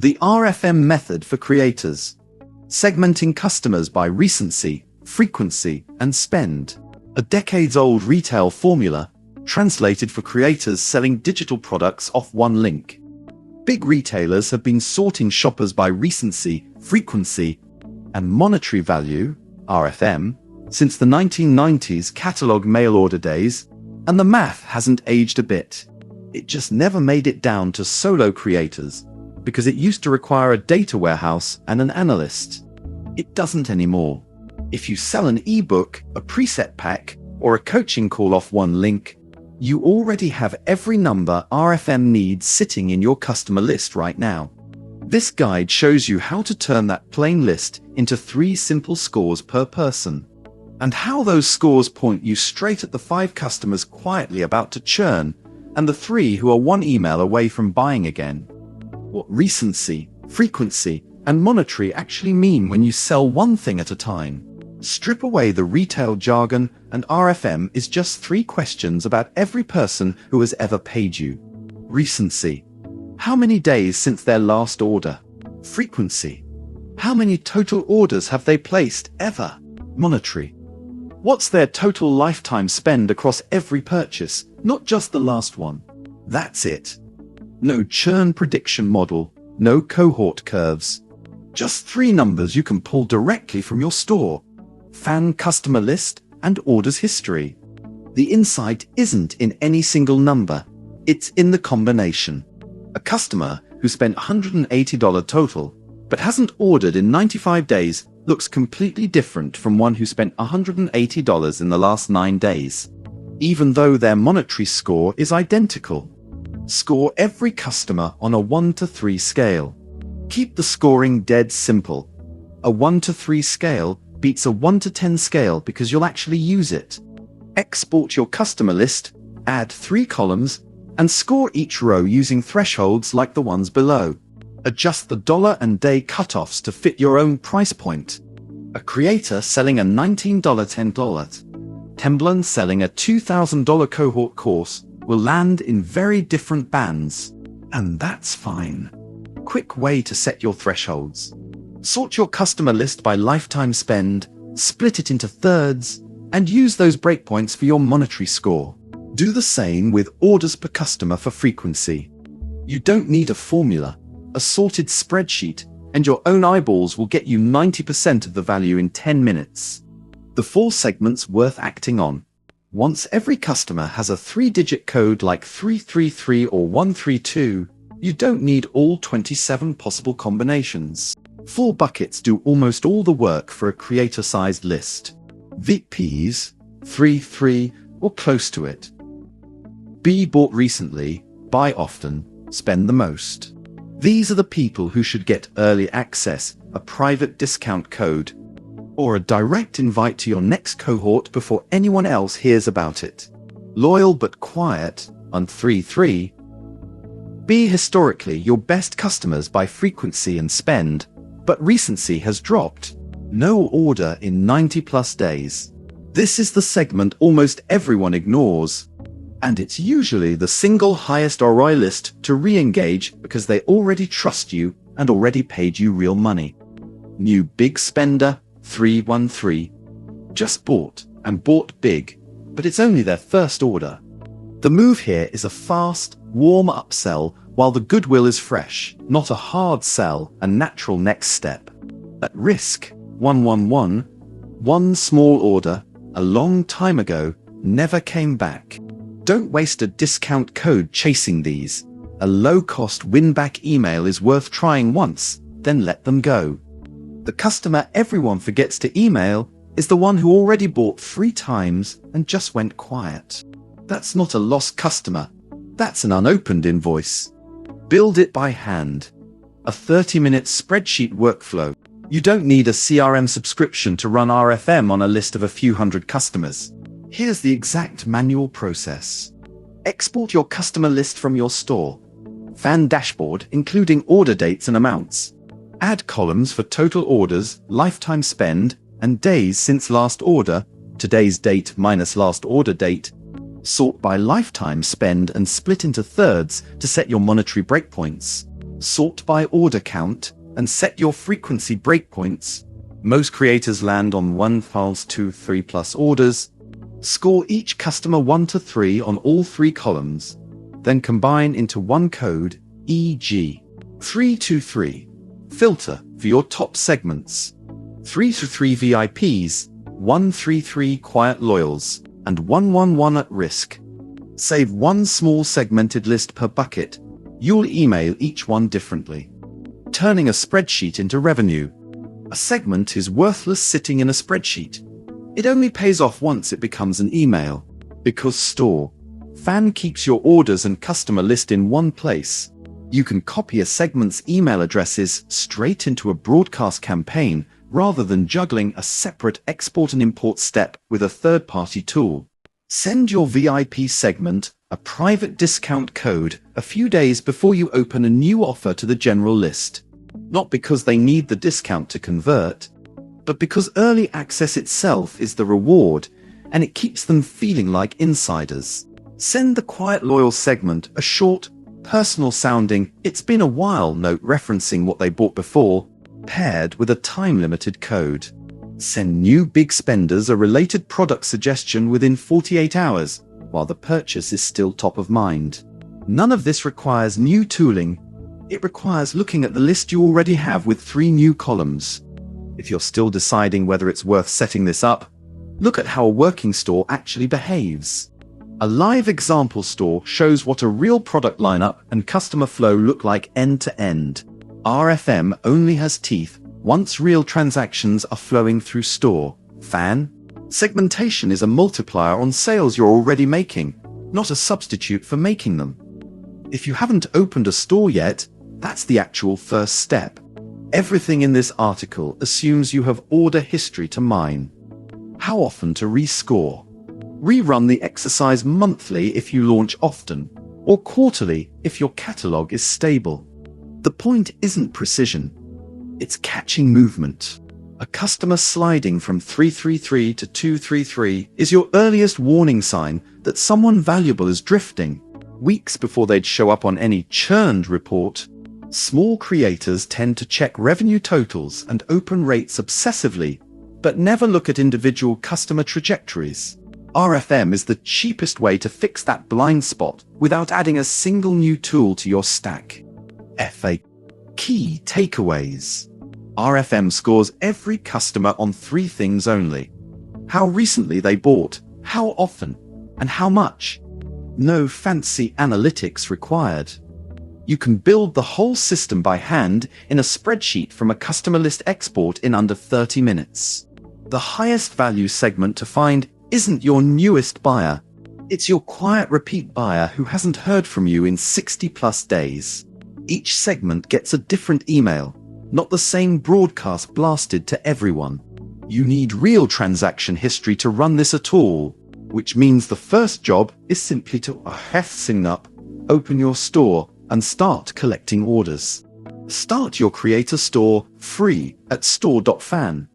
The RFM method for creators. Segmenting customers by recency, frequency, and spend. A decades-old retail formula, translated for creators selling digital products off one link. Big retailers have been sorting shoppers by recency, frequency, and monetary value, RFM, since the 1990s catalog mail order days, and the math hasn't aged a bit. It just never made it down to solo creators, because it used to require a data warehouse and an analyst. It doesn't anymore. If you sell an ebook, a preset pack, or a coaching call off one link, you already have every number RFM needs sitting in your customer list right now. This guide shows you how to turn that plain list into 3 simple scores per person, and how those scores point you straight at the 5 customers quietly about to churn, and the 3 who are 1 email away from buying again. What recency, frequency, and monetary actually mean when you sell one thing at a time. Strip away the retail jargon, and RFM is just 3 questions about every person who has ever paid you. Recency. How many days since their last order? Frequency. How many total orders have they placed ever? Monetary. What's their total lifetime spend across every purchase, not just the last one? That's it. No churn prediction model, no cohort curves. Just 3 numbers you can pull directly from your store: fan customer list and orders history. The insight isn't in any single number, it's in the combination. A customer who spent $180 total, but hasn't ordered in 95 days, looks completely different from one who spent $180 in the last 9 days, even though their monetary score is identical. Score every customer on a 1 to 3 scale. Keep the scoring dead simple. A 1 to 3 scale beats a 1 to 10 scale because you'll actually use it. Export your customer list, add 3 columns, and score each row using thresholds like the ones below. Adjust the dollar and day cutoffs to fit your own price point. A creator selling a $19 $10, Temblan selling a $2,000 cohort course will land in very different bands. And that's fine. Quick way to set your thresholds. Sort your customer list by lifetime spend, split it into thirds, and use those breakpoints for your monetary score. Do the same with orders per customer for frequency. You don't need a formula. A sorted spreadsheet and your own eyeballs will get you 90% of the value in 10 minutes. The 4 segments worth acting on. Once every customer has a 3-digit code like 333 or 132, you don't need all 27 possible combinations. 4 buckets do almost all the work for a creator-sized list. VPs, 3, or close to it. Be bought recently, buy often, spend the most. These are the people who should get early access, a private discount code, or a direct invite to your next cohort before anyone else hears about it. Loyal but quiet, on 3. Be historically your best customers by frequency and spend, but recency has dropped. No order in 90+ days. This is the segment almost everyone ignores, and it's usually the single highest ROI list to re-engage because they already trust you and already paid you real money. New big spender, 313. Just bought, and bought big, but it's only their first order. The move here is a fast, warm upsell while the goodwill is fresh, not a hard sell, a natural next step. At risk, 111, one small order, a long time ago, never came back. Don't waste a discount code chasing these. A low-cost win-back email is worth trying once, then let them go. The customer everyone forgets to email is the one who already bought 3 times and just went quiet. That's not a lost customer. That's an unopened invoice. Build it by hand. A 30-minute spreadsheet workflow. You don't need a CRM subscription to run RFM on a list of a few hundred customers. Here's the exact manual process. Export your customer list from your store. Fan dashboard including order dates and amounts. Add columns for total orders, lifetime spend, and days since last order, today's date minus last order date. Sort by lifetime spend and split into thirds to set your monetary breakpoints. Sort by order count and set your frequency breakpoints. Most creators land on 1, 2, 3 plus orders. Score each customer 1 to 3 on all 3 columns. Then combine into one code, e.g. 323. Filter for your top segments. 323 VIPs, 133 quiet loyals, and 111 at risk. Save one small segmented list per bucket. You'll email each one differently. Turning a spreadsheet into revenue. A segment is worthless sitting in a spreadsheet. It only pays off once it becomes an email. Because store.fan keeps your orders and customer list in one place. You can copy a segment's email addresses straight into a broadcast campaign rather than juggling a separate export and import step with a third-party tool. Send your VIP segment a private discount code a few days before you open a new offer to the general list. Not because they need the discount to convert, but because early access itself is the reward, and it keeps them feeling like insiders. Send the quiet loyal segment a short, personal-sounding, "It's been a while" note referencing what they bought before, paired with a time-limited code. Send new big spenders a related product suggestion within 48 hours, while the purchase is still top of mind. None of this requires new tooling. It requires looking at the list you already have with 3 new columns. If you're still deciding whether it's worth setting this up, look at how a working store actually behaves. A live example store shows what a real product lineup and customer flow look like end to end. RFM only has teeth once real transactions are flowing through store.fan. Segmentation is a multiplier on sales you're already making, not a substitute for making them. If you haven't opened a store yet, that's the actual first step. Everything in this article assumes you have order history to mine. How often to rescore? Rerun the exercise monthly if you launch often, or quarterly if your catalog is stable. The point isn't precision. It's catching movement. A customer sliding from 333 to 233 is your earliest warning sign that someone valuable is drifting, weeks before they'd show up on any churned report. Small creators tend to check revenue totals and open rates obsessively, but never look at individual customer trajectories. RFM is the cheapest way to fix that blind spot without adding a single new tool to your stack. FA. Key takeaways. RFM scores every customer on 3 things only: how recently they bought, how often, and how much. No fancy analytics required. You can build the whole system by hand in a spreadsheet from a customer list export in under 30 minutes. The highest value segment to find isn't your newest buyer. It's your quiet repeat buyer who hasn't heard from you in 60 plus days. Each segment gets a different email, not the same broadcast blasted to everyone. You need real transaction history to run this at all, which means the first job is simply to sign up, open your store, and start collecting orders. Start your creator store free at store.fan.